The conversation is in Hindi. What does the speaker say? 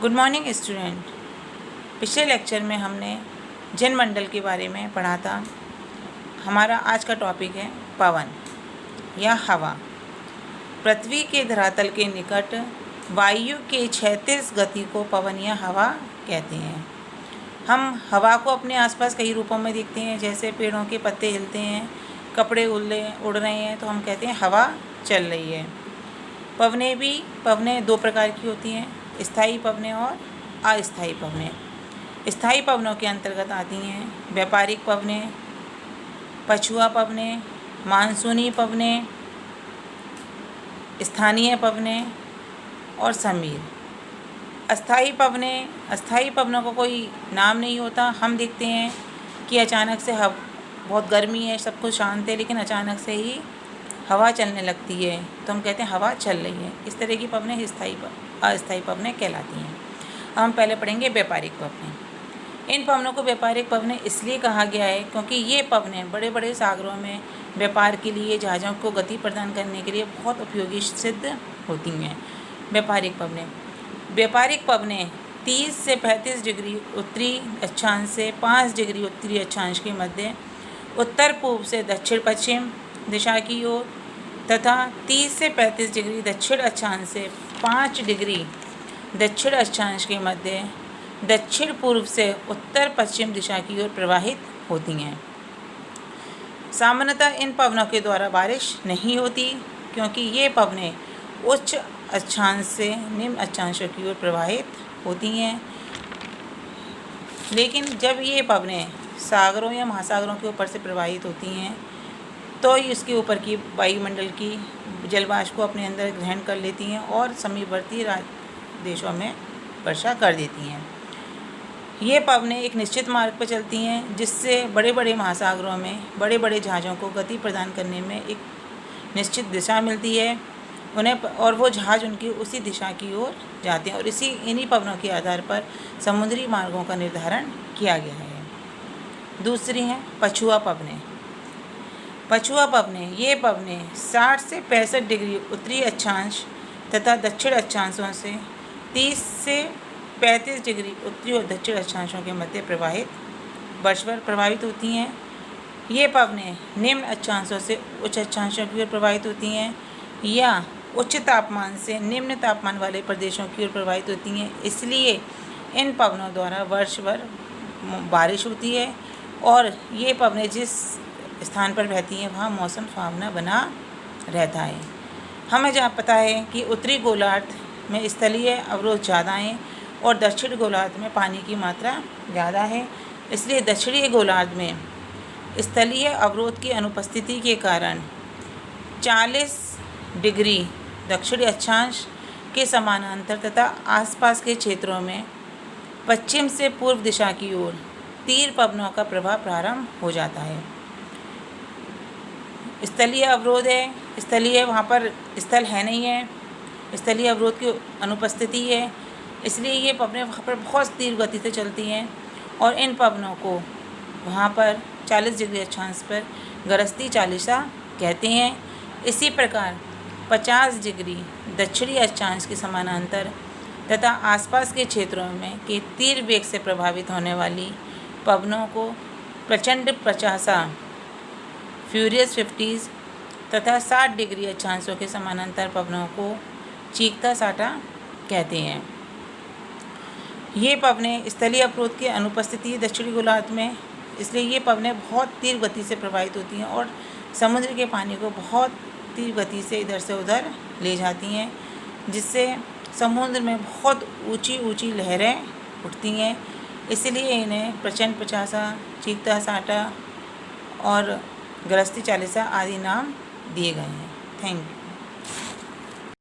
Good morning student. पिछले लेक्चर में हमने जनमंडल के बारे में पढ़ा था। हमारा आज का टॉपिक है पवन या हवा। पृथ्वी के धरातल के निकट वायु के क्षैतिज गति को पवन या हवा कहते हैं। हम हवा को अपने आसपास कई रूपों में देखते हैं, जैसे पेड़ों के पत्ते हिलते हैं, कपड़े उड़ रहे हैं तो हम कहते हैं हवा चल रही है। पवनें दो प्रकार की होती हैं, स्थायी पवनें और अस्थायी पवनें। स्थायी पवनों के अंतर्गत आती हैं व्यापारिक पवनें, पछुआ पवनें, मानसूनी पवनें, स्थानीय पवनें और समीर। अस्थायी पवनों का कोई नाम नहीं होता। हम देखते हैं कि अचानक से बहुत गर्मी है, सब कुछ शांत है, लेकिन अचानक से ही हवा चलने लगती है तो हम कहते हैं हवा चल रही है। इस तरह की पवनें अस्थायी पवनें कहलाती हैं। हम पहले पढ़ेंगे व्यापारिक पवनें। इन पवनों को व्यापारिक पवनें इसलिए कहा गया है क्योंकि ये पवनें बड़े बड़े सागरों में व्यापार के लिए, जहाज़ों को गति प्रदान करने के लिए बहुत उपयोगी सिद्ध होती हैं। व्यापारिक पवनें 30 से 35 डिग्री उत्तरी अक्षांश से 5 डिग्री उत्तरी अक्षांश के मध्य, उत्तर पूर्व से दक्षिण पश्चिम दिशा की ओर तथा 30 से 35 डिग्री दक्षिण अक्षांश से 5 डिग्री दक्षिण अक्षांश के मध्य, दक्षिण पूर्व से उत्तर पश्चिम दिशा की ओर प्रवाहित होती हैं। सामान्यतः इन पवनों के द्वारा बारिश नहीं होती क्योंकि ये पवनें उच्च अक्षांश से निम्न अक्षांशों की ओर प्रवाहित होती हैं। लेकिन जब ये पवनें सागरों या महासागरों के ऊपर से प्रवाहित होती हैं तो इसके ऊपर की वायुमंडल की जलवाष्प को अपने अंदर ग्रहण कर लेती हैं और समीपवर्ती देशों में वर्षा कर देती हैं। ये पवनें एक निश्चित मार्ग पर चलती हैं, जिससे बड़े बड़े महासागरों में बड़े बड़े जहाज़ों को गति प्रदान करने में एक निश्चित दिशा मिलती है उन्हें, और वो जहाज़ उनकी उसी दिशा की ओर जाते हैं और इन्हीं पवनों के आधार पर समुद्री मार्गों का निर्धारण किया गया है। दूसरी हैं पछुआ पवनें। ये पवनें 60 से 65 डिग्री उत्तरी अक्षांश तथा दक्षिण अक्षांशों से 30 से 35 डिग्री उत्तरी और दक्षिण अक्षांशों के मध्य वर्षभर प्रभावित होती हैं। ये पवनें निम्न अक्षांशों से उच्च अक्षांशों की ओर प्रभावित होती हैं या उच्च तापमान से निम्न तापमान वाले प्रदेशों की ओर प्रभावित होती हैं। इसलिए इन पवनों द्वारा वर्षभर बारिश होती है और ये पवनें जिस स्थान पर बहती हैं वहाँ मौसम सुहावना बना रहता है। हमें जहाँ पता है कि उत्तरी गोलार्ध में स्थलीय अवरोध ज़्यादा हैं और दक्षिण गोलार्ध में पानी की मात्रा ज़्यादा है, इसलिए दक्षिणी गोलार्ध में स्थलीय अवरोध की अनुपस्थिति के कारण 40 डिग्री दक्षिणी अक्षांश के समानांतर तथा आसपास के क्षेत्रों में पश्चिम से पूर्व दिशा की ओर तीव्र पवनों का प्रभाव प्रारंभ हो जाता है। स्थलीय अवरोध है, वहाँ पर स्थल है नहीं है, स्थलीय अवरोध की अनुपस्थिति है, इसलिए ये पवनें वहाँ पर बहुत तीव्र गति से चलती हैं और इन पवनों को वहाँ पर 40 डिग्री अक्षांश पर गरजती चालिसा कहते हैं। इसी प्रकार 50 डिग्री दक्षिणी अक्षांश के समानांतर तथा आसपास के क्षेत्रों में के तीव्र वेग से प्रभावित होने वाली पवनों को प्रचंड 50 फ्यूरियस 50 तथा 60 डिग्री अक्षांशों के समानांतर पवनों को चीखता साटा कहते हैं। ये पवनें स्थलीय अवरोध की अनुपस्थिति दक्षिणी गोलार्ध में, इसलिए ये पवनें बहुत तीव्र गति से प्रभावित होती हैं और समुद्र के पानी को बहुत तीव्र गति से इधर से उधर ले जाती हैं, जिससे समुद्र में बहुत ऊंची ऊंची लहरें उठती हैं। इसलिए इन्हें प्रचंड 50, चीखता साटा और गरजती चालिसा आदि नाम दिए गए हैं। Thank you.